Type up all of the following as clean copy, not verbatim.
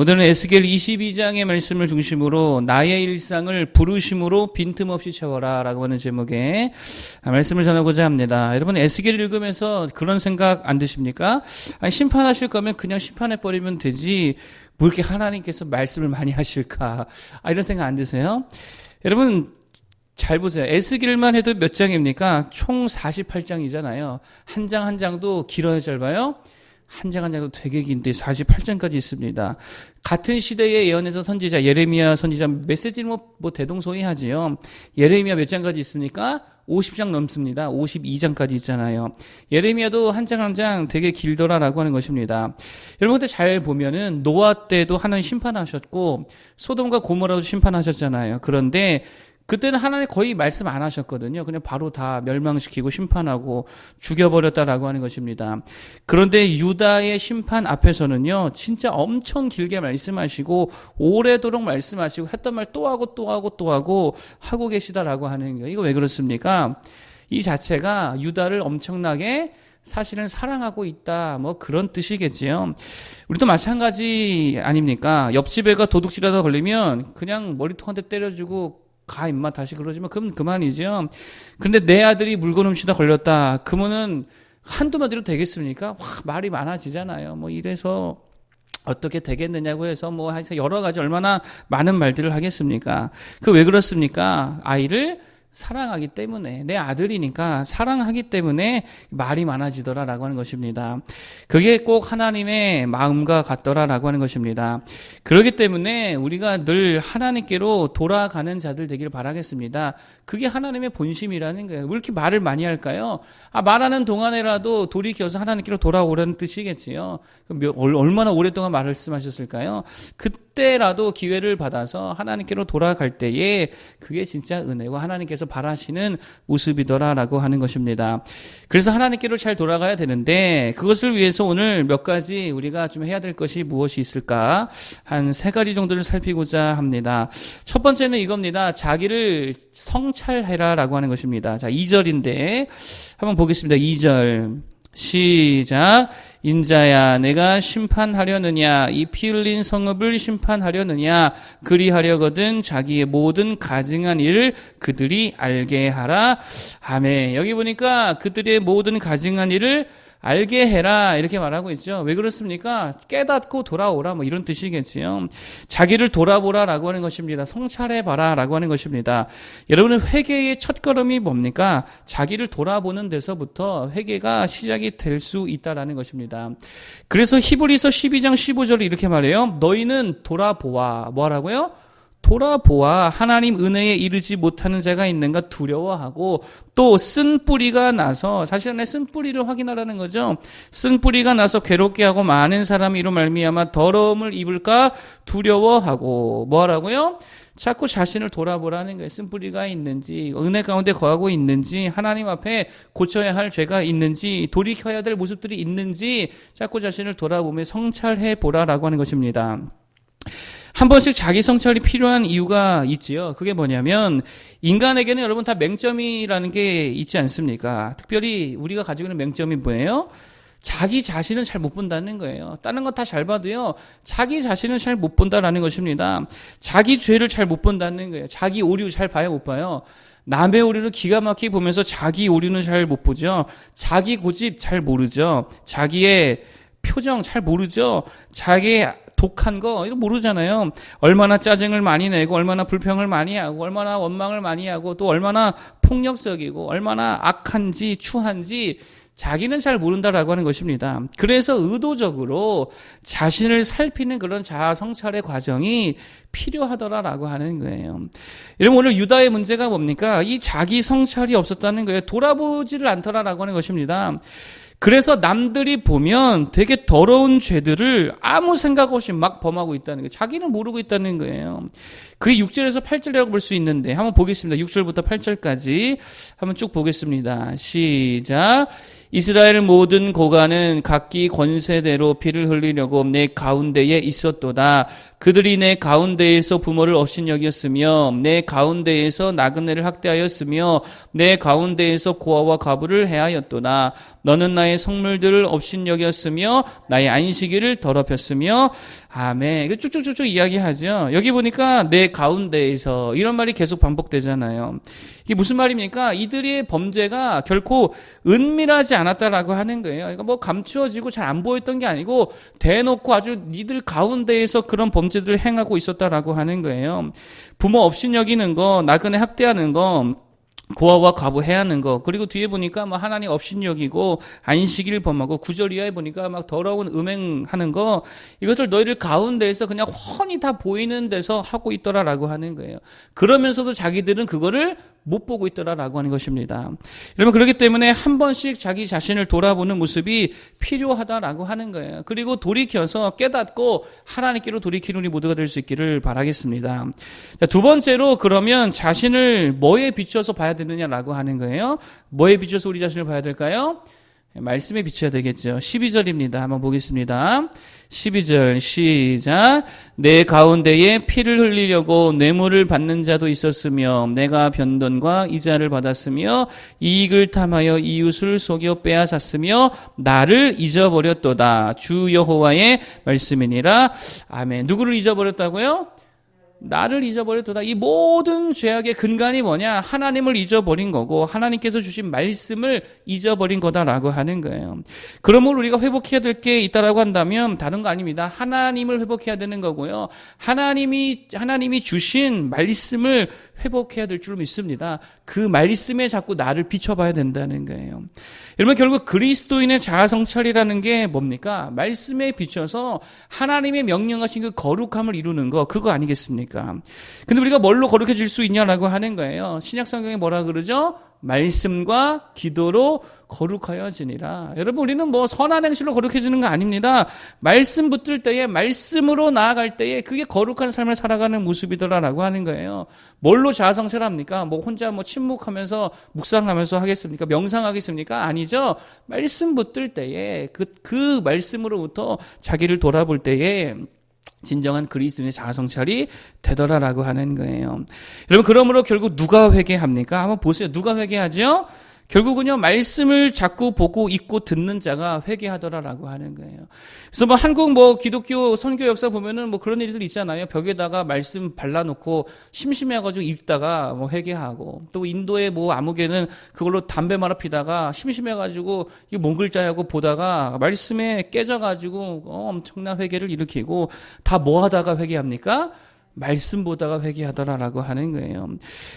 오늘은 에스겔 22장의 말씀을 중심으로 나의 일상을 부르심으로 빈틈없이 채워라 라고 하는 제목의 말씀을 전하고자 합니다. 여러분 에스겔 읽으면서 그런 생각 안 드십니까? 아니, 심판하실 거면 그냥 심판해버리면 되지 뭐 이렇게 하나님께서 말씀을 많이 하실까? 이런 생각 안 드세요? 여러분 잘 보세요. 에스겔만 해도 몇 장입니까? 총 48장이잖아요. 한 장 한 장도 길어요, 짧아요? 한 장 한 장도 되게 긴데 48장까지 있습니다. 같은 시대의 예언에서 선지자 예레미야 선지자 메시지는 뭐 대동소이하지요. 예레미야 몇 장까지 있습니까? 50장 넘습니다. 52장까지 있잖아요. 예레미야도 한 장 한 장 되게 길더라라고 하는 것입니다. 여러분 근데 잘 보면은 노아 때도 하나님 심판하셨고 소돔과 고모라도 심판하셨잖아요. 그런데 그때는 하나님 거의 말씀 안 하셨거든요. 그냥 바로 다 멸망시키고 심판하고 죽여버렸다라고 하는 것입니다. 그런데 유다의 심판 앞에서는요, 진짜 엄청 길게 말씀하시고 오래도록 말씀하시고 했던 말 또 하고 또 하고 또 하고 계시다라고 하는 거예요. 이거 왜 그렇습니까? 이 자체가 유다를 엄청나게 사실은 사랑하고 있다. 뭐 그런 뜻이겠지요. 우리도 마찬가지 아닙니까? 옆집 애가 도둑질하다 걸리면 그냥 머리통 한 대 때려주고 가 임마 다시 그러지만 그럼 그만이죠. 근데 내 아들이 물건 훔치다 걸렸다. 그러면은 한두 마디로 되겠습니까? 와, 말이 많아지잖아요. 뭐 이래서 어떻게 되겠느냐고 해서 뭐 여러 가지 얼마나 많은 말들을 하겠습니까? 그 왜 그렇습니까? 아이를 사랑하기 때문에 내 아들이니까 사랑하기 때문에 말이 많아지더라라고 하는 것입니다. 그게 꼭 하나님의 마음과 같더라라고 하는 것입니다. 그렇기 때문에 우리가 늘 하나님께로 돌아가는 자들 되기를 바라겠습니다. 그게 하나님의 본심이라는 거예요. 왜 이렇게 말을 많이 할까요? 말하는 동안에라도 돌이켜서 하나님께로 돌아오라는 뜻이겠지요. 얼마나 오랫동안 말씀하셨을까요? 그때라도 기회를 받아서 하나님께로 돌아갈 때에 그게 진짜 은혜고 하나님께서 바라시는 모습이더라라고 하는 것입니다. 그래서 하나님께로 잘 돌아가야 되는데 그것을 위해서 오늘 몇 가지 우리가 좀 해야 될 것이 무엇이 있을까? 한 3가지 정도를 살피고자 합니다. 첫 번째는 이겁니다. 자기를 성찰해라라고 하는 것입니다. 자, 2절인데 한번 보겠습니다. 2절 시작. 인자야 내가 심판하려느냐 이 피 흘린 성읍을 심판하려느냐 그리하려거든 자기의 모든 가증한 일을 그들이 알게 하라. 아멘. 여기 보니까 그들의 모든 가증한 일을 알게 해라 이렇게 말하고 있죠. 왜 그렇습니까? 깨닫고 돌아오라 뭐 이런 뜻이겠지요. 자기를 돌아보라라고 하는 것입니다. 성찰해봐라라고 하는 것입니다. 여러분은 회개의 첫걸음이 뭡니까? 자기를 돌아보는 데서부터 회개가 시작이 될 수 있다라는 것입니다. 그래서 히브리서 12장 15절에 이렇게 말해요. 너희는 돌아보아. 뭐라고요? 돌아보아 하나님 은혜에 이르지 못하는 자가 있는가 두려워하고 또 쓴 뿌리가 나서 사실은 쓴 뿌리를 확인하라는 거죠. 쓴 뿌리가 나서 괴롭게 하고 많은 사람이 이로 말미암아 더러움을 입을까 두려워하고 뭐하라고요? 자꾸 자신을 돌아보라는 거예요. 쓴 뿌리가 있는지 은혜 가운데 거하고 있는지 하나님 앞에 고쳐야 할 죄가 있는지 돌이켜야 될 모습들이 있는지 자꾸 자신을 돌아보며 성찰해 보라라고 하는 것입니다. 한 번씩 자기 성찰이 필요한 이유가 있지요. 그게 뭐냐면 인간에게는 여러분 다 맹점이라는 게 있지 않습니까? 특별히 우리가 가지고 있는 맹점이 뭐예요? 자기 자신은 잘 못 본다는 거예요. 다른 건 다 잘 봐도요. 자기 자신은 잘 못 본다라는 것입니다. 자기 죄를 잘 못 본다는 거예요. 자기 오류 잘 봐요, 못 봐요? 남의 오류를 기가 막히게 보면서 자기 오류는 잘 못 보죠. 자기 고집 잘 모르죠. 자기의 표정 잘 모르죠. 자기의 독한 거 이거 모르잖아요. 얼마나 짜증을 많이 내고 얼마나 불평을 많이 하고 얼마나 원망을 많이 하고 또 얼마나 폭력적이고 얼마나 악한지 추한지 자기는 잘 모른다라고 하는 것입니다. 그래서 의도적으로 자신을 살피는 그런 자아 성찰의 과정이 필요하더라라고 하는 거예요. 여러분 오늘 유다의 문제가 뭡니까? 이 자기 성찰이 없었다는 거예요. 돌아보지를 않더라라고 하는 것입니다. 그래서 남들이 보면 되게 더러운 죄들을 아무 생각 없이 막 범하고 있다는 거예요. 자기는 모르고 있다는 거예요. 그게 6절에서 8절이라고 볼 수 있는데 한번 보겠습니다. 6절부터 8절까지 한번 쭉 보겠습니다. 시작. 이스라엘 모든 고관은 각기 권세대로 피를 흘리려고 내 가운데에 있었도다. 그들이 내 가운데에서 부모를 업신여겼으며 내 가운데에서 나그네를 학대하였으며 내 가운데에서 고아와 과부를 해하였도다. 너는 나의 성물들을 업신여겼으며 나의 안식일을 더럽혔으며 아멘. 쭉쭉쭉쭉 이야기하죠. 여기 보니까 내 가운데에서 이런 말이 계속 반복되잖아요. 이게 무슨 말입니까? 이들의 범죄가 결코 은밀하지 않았다라고 하는 거예요. 그러니까 뭐 감추어지고 잘 안 보였던 게 아니고 대놓고 아주 니들 가운데에서 그런 범죄들을 행하고 있었다라고 하는 거예요. 부모 업신여기는 거, 나그네 학대하는 거, 고아와 과부 해하는 거, 그리고 뒤에 보니까 뭐 하나님 업신여기고 안식일 범하고 9절 이하에 보니까 막 더러운 음행하는 거, 이것을 너희들 가운데에서 그냥 훤히 다 보이는 데서 하고 있더라라고 하는 거예요. 그러면서도 자기들은 그거를 못 보고 있더라라고 하는 것입니다. 여러분, 그렇기 때문에 한 번씩 자기 자신을 돌아보는 모습이 필요하다라고 하는 거예요. 그리고 돌이켜서 깨닫고 하나님께로 돌이키는 우리 모두가 될 수 있기를 바라겠습니다. 자, 두 번째로, 그러면 자신을 뭐에 비춰서 봐야 되느냐라고 하는 거예요. 뭐에 비춰서 우리 자신을 봐야 될까요? 말씀에 비춰야 되겠죠. 12절입니다. 한번 보겠습니다. 12절 시작. 내 가운데에 피를 흘리려고 뇌물을 받는 자도 있었으며 내가 변돈과 이자를 받았으며 이익을 탐하여 이웃을 속여 빼앗았으며 나를 잊어버렸도다. 주 여호와의 말씀이니라. 아멘. 누구를 잊어버렸다고요? 나를 잊어버렸도다. 이 모든 죄악의 근간이 뭐냐? 하나님을 잊어버린 거고 하나님께서 주신 말씀을 잊어버린 거다라고 하는 거예요. 그러므로 우리가 회복해야 될 게 있다라고 한다면 다른 거 아닙니다. 하나님을 회복해야 되는 거고요. 하나님이 주신 말씀을 회복해야 될 줄 믿습니다. 그 말씀에 자꾸 나를 비춰봐야 된다는 거예요. 여러분, 결국 그리스도인의 자아성찰이라는 게 뭡니까? 말씀에 비춰서 하나님의 명령하신 그 거룩함을 이루는 거, 그거 아니겠습니까? 근데 우리가 뭘로 거룩해질 수 있냐라고 하는 거예요. 신약 성경에 뭐라 그러죠? 말씀과 기도로 거룩하여지니라. 여러분, 우리는 뭐 선한 행실로 거룩해지는 거 아닙니다. 말씀 붙들 때에, 말씀으로 나아갈 때에 그게 거룩한 삶을 살아가는 모습이더라라고 하는 거예요. 뭘로 자아성찰합니까? 뭐 혼자 뭐 침묵하면서 묵상하면서 하겠습니까? 명상하겠습니까? 아니죠. 말씀 붙들 때에 그 말씀으로부터 자기를 돌아볼 때에 진정한 그리스도인의 자아성찰이 되더라라고 하는 거예요. 여러분, 그러므로 결국 누가 회개합니까? 한번 보세요. 누가 회개하죠? 결국은요, 말씀을 자꾸 보고 읽고 듣는 자가 회개하더라라고 하는 거예요. 그래서 뭐 한국 뭐 기독교 선교 역사 보면은 뭐 그런 일들이 있잖아요. 벽에다가 말씀 발라놓고 심심해가지고 읽다가 뭐 회개하고, 또 인도의 뭐 아무개는 그걸로 담배 말아 피다가 심심해가지고 이게 뭔 글자냐고 보다가 말씀에 깨져가지고 엄청난 회개를 일으키고, 다 뭐 하다가 회개합니까? 말씀 보다가 회개하더라라고 하는 거예요.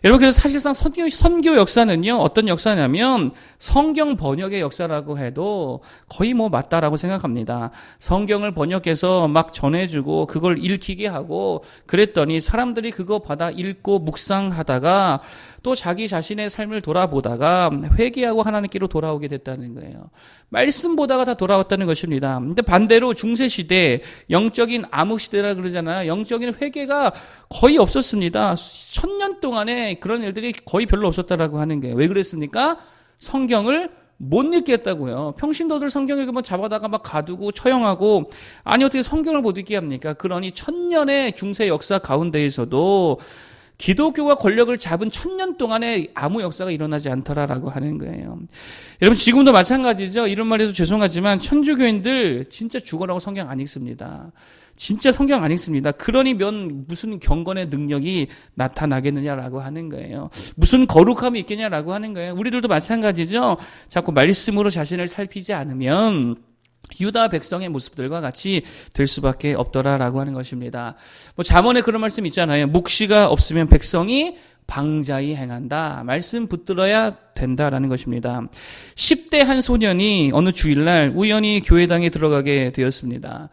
여러분, 그래서 사실상 선교 역사는요, 어떤 역사냐면 성경 번역의 역사라고 해도 거의 뭐 맞다라고 생각합니다. 성경을 번역해서 막 전해주고 그걸 읽히게 하고 그랬더니 사람들이 그거 받아 읽고 묵상하다가 또 자기 자신의 삶을 돌아보다가 회개하고 하나님께로 돌아오게 됐다는 거예요. 말씀 보다가 다 돌아왔다는 것입니다. 근데 반대로 중세시대, 영적인 암흑시대라 그러잖아요. 영적인 회개가 거의 없었습니다. 1000년 동안에 그런 일들이 거의 별로 없었다라고 하는 거예요. 왜 그랬습니까? 성경을 못 읽겠다고요. 평신도들 성경 읽으면 잡아다가 막 가두고 처형하고, 아니 어떻게 성경을 못 읽게 합니까? 그러니 1000년의 중세 역사 가운데에서도 기독교가 권력을 잡은 1000년 동안에 아무 역사가 일어나지 않더라라고 하는 거예요. 여러분, 지금도 마찬가지죠. 이런 말해서 죄송하지만 천주교인들 진짜 죽어라고 성경 안 읽습니다. 진짜 성경 안 읽습니다. 그러니 무슨 경건의 능력이 나타나겠느냐라고 하는 거예요. 무슨 거룩함이 있겠냐라고 하는 거예요. 우리들도 마찬가지죠. 자꾸 말씀으로 자신을 살피지 않으면 유다 백성의 모습들과 같이 될 수밖에 없더라라고 하는 것입니다. 뭐 잠언에 그런 말씀 있잖아요. 묵시가 없으면 백성이 방자히 행한다. 말씀 붙들어야 된다라는 것입니다. 10대 한 소년이 어느 주일날 우연히 교회당에 들어가게 되었습니다.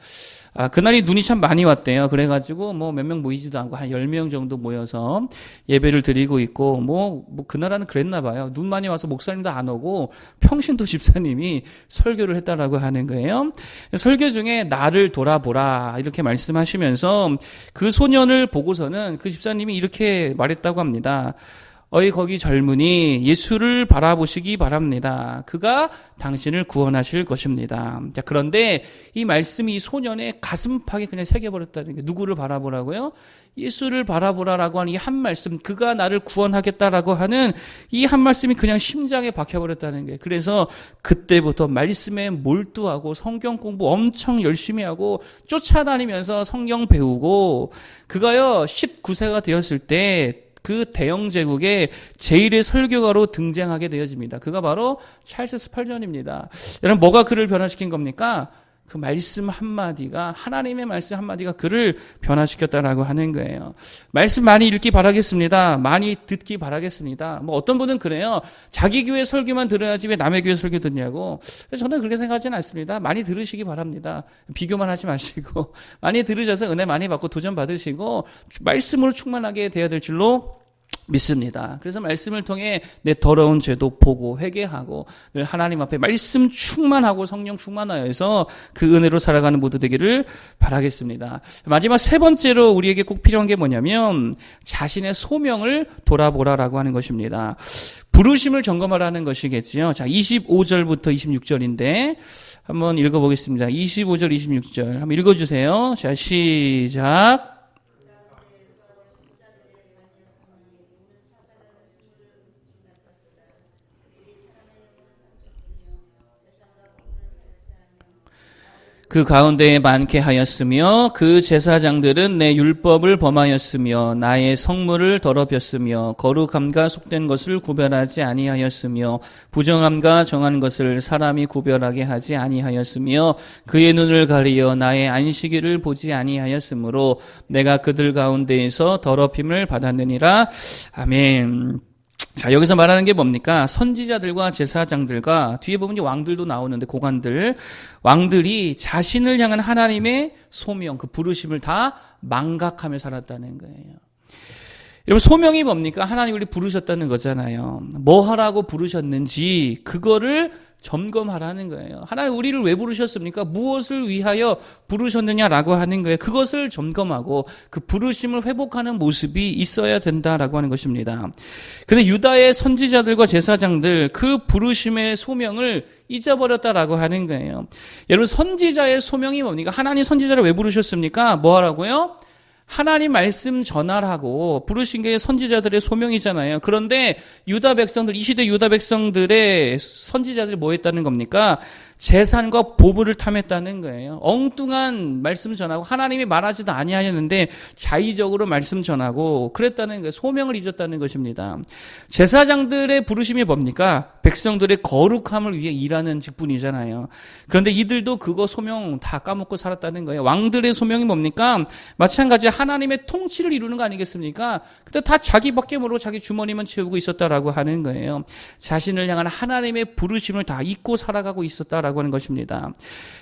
그날이 눈이 참 많이 왔대요. 그래가지고 뭐 몇 명 모이지도 않고 한 10명 정도 모여서 예배를 드리고 있고, 뭐 그나라는 그랬나 봐요. 눈 많이 와서 목사님도 안 오고 평신도 집사님이 설교를 했다라고 하는 거예요. 설교 중에 나를 돌아보라 이렇게 말씀하시면서 그 소년을 보고서는 그 집사님이 이렇게 말했다고 합니다. 어이 거기 젊은이 예수를 바라보시기 바랍니다. 그가 당신을 구원하실 것입니다. 자, 그런데 이 말씀이 이 소년의 가슴팍에 그냥 새겨버렸다는 게, 누구를 바라보라고요? 예수를 바라보라라고 하는 이 한 말씀, 그가 나를 구원하겠다라고 하는 이 한 말씀이 그냥 심장에 박혀버렸다는 게, 그래서 그때부터 말씀에 몰두하고 성경 공부 엄청 열심히 하고 쫓아다니면서 성경 배우고, 그가요 19세가 되었을 때 그 대영 제국의 제1의 설교가로 등장하게 되어집니다. 그가 바로 찰스 스펄전입니다. 여러분, 뭐가 그를 변화시킨 겁니까? 그 말씀 한마디가, 하나님의 말씀 한마디가 그를 변화시켰다라고 하는 거예요. 말씀 많이 읽기 바라겠습니다. 많이 듣기 바라겠습니다. 뭐 어떤 분은 그래요. 자기 교회 설교만 들어야지 왜 남의 교회 설교 듣냐고. 저는 그렇게 생각하지는 않습니다. 많이 들으시기 바랍니다. 비교만 하지 마시고 많이 들으셔서 은혜 많이 받고 도전 받으시고 말씀으로 충만하게 되어야 될 줄로 믿습니다. 그래서 말씀을 통해 내 더러운 죄도 보고 회개하고 늘 하나님 앞에 말씀 충만하고 성령 충만하여서 그 은혜로 살아가는 모두 되기를 바라겠습니다. 마지막 세 번째로 우리에게 꼭 필요한 게 뭐냐면 자신의 소명을 돌아보라라고 하는 것입니다. 부르심을 점검하라는 것이겠지요. 자, 25절부터 26절인데 한번 읽어보겠습니다. 25절, 26절 한번 읽어주세요. 자, 시작. 그 가운데에 많게 하였으며 그 제사장들은 내 율법을 범하였으며 나의 성물을 더럽혔으며 거룩함과 속된 것을 구별하지 아니하였으며 부정함과 정한 것을 사람이 구별하게 하지 아니하였으며 그의 눈을 가리어 나의 안식일을 보지 아니하였으므로 내가 그들 가운데에서 더럽힘을 받았느니라. 아멘. 자, 여기서 말하는 게 뭡니까? 선지자들과 제사장들과, 뒤에 보면 왕들도 나오는데, 고관들, 왕들이 자신을 향한 하나님의 소명, 그 부르심을 다 망각하며 살았다는 거예요. 여러분, 소명이 뭡니까? 하나님 우리 부르셨다는 거잖아요. 뭐 하라고 부르셨는지 그거를 점검하라는 거예요. 하나님 우리를 왜 부르셨습니까? 무엇을 위하여 부르셨느냐라고 하는 거예요. 그것을 점검하고 그 부르심을 회복하는 모습이 있어야 된다라고 하는 것입니다. 그런데 유다의 선지자들과 제사장들, 그 부르심의 소명을 잊어버렸다라고 하는 거예요. 여러분, 선지자의 소명이 뭡니까? 하나님 선지자를 왜 부르셨습니까? 뭐 하라고요? 하나님 말씀 전하라고 부르신 게 선지자들의 소명이잖아요. 그런데 유다 백성들, 이 시대 유다 백성들의 선지자들이 뭐 했다는 겁니까? 재산과 보물을 탐했다는 거예요. 엉뚱한 말씀 전하고 하나님이 말하지도 아니하였는데 자의적으로 말씀 전하고 그랬다는 거예요. 소명을 잊었다는 것입니다. 제사장들의 부르심이 뭡니까? 백성들의 거룩함을 위해 일하는 직분이잖아요. 그런데 이들도 그거 소명 다 까먹고 살았다는 거예요. 왕들의 소명이 뭡니까? 마찬가지 하나님의 통치를 이루는 거 아니겠습니까? 근데 다 자기밖에 모르고 자기 주머니만 채우고 있었다라고 하는 거예요. 자신을 향한 하나님의 부르심을 다 잊고 살아가고 있었다라고 하는 것입니다.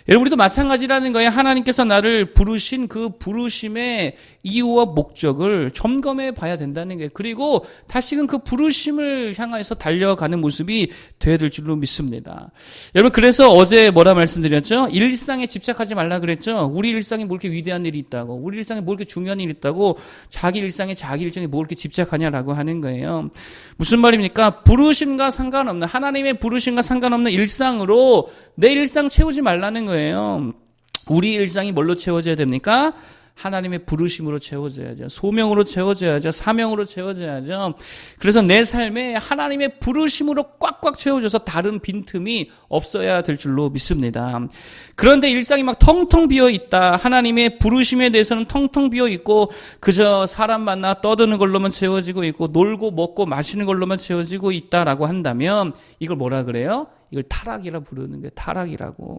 여러분, 우리도 마찬가지라는 거예요. 하나님께서 나를 부르신 그 부르심의 이유와 목적을 점검해 봐야 된다는 거예요. 그리고 다시금 그 부르심을 향해서 달려가는 모습이 되어야 될 줄로 믿습니다. 여러분, 그래서 어제 뭐라 말씀드렸죠? 일상에 집착하지 말라 그랬죠? 우리 일상에 뭐 이렇게 위대한 일이 있다고, 우리 일상에 뭐 이렇게 중요한 일이 있다고, 자기 일상에 자기 일정에 뭐 이렇게 집착하냐라고 하는 거예요. 무슨 말입니까? 부르심과 상관없는, 하나님의 부르심과 상관없는 일상으로 내 일상 채우지 말라는 거예요. 우리 일상이 뭘로 채워져야 됩니까? 하나님의 부르심으로 채워져야죠. 소명으로 채워져야죠. 사명으로 채워져야죠. 그래서 내 삶에 하나님의 부르심으로 꽉꽉 채워져서 다른 빈틈이 없어야 될 줄로 믿습니다. 그런데 일상이 막 텅텅 비어 있다. 하나님의 부르심에 대해서는 텅텅 비어 있고 그저 사람 만나 떠드는 걸로만 채워지고 있고 놀고 먹고 마시는 걸로만 채워지고 있다라고 한다면 이걸 뭐라 그래요? 이걸 타락이라 부르는 거예요. 타락이라고.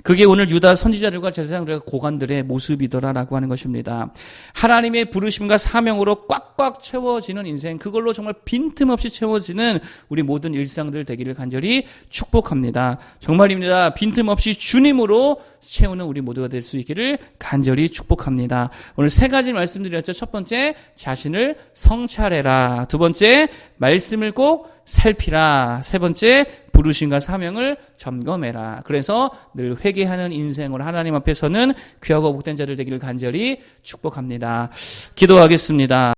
그게 오늘 유다 선지자들과 제사장들과 고관들의 모습이더라라고 하는 것입니다. 하나님의 부르심과 사명으로 꽉꽉 채워지는 인생, 그걸로 정말 빈틈없이 채워지는 우리 모든 일상들 되기를 간절히 축복합니다. 정말입니다. 빈틈없이 주님으로 채우는 우리 모두가 될 수 있기를 간절히 축복합니다. 오늘 세 가지 말씀드렸죠. 첫 번째, 자신을 성찰해라. 두 번째, 말씀을 꼭 살피라. 세 번째, 부르심과 사명을 점검해라. 그래서 늘 회개하는 인생으로 하나님 앞에서는 귀하고 복된 자들 되기를 간절히 축복합니다. 기도하겠습니다.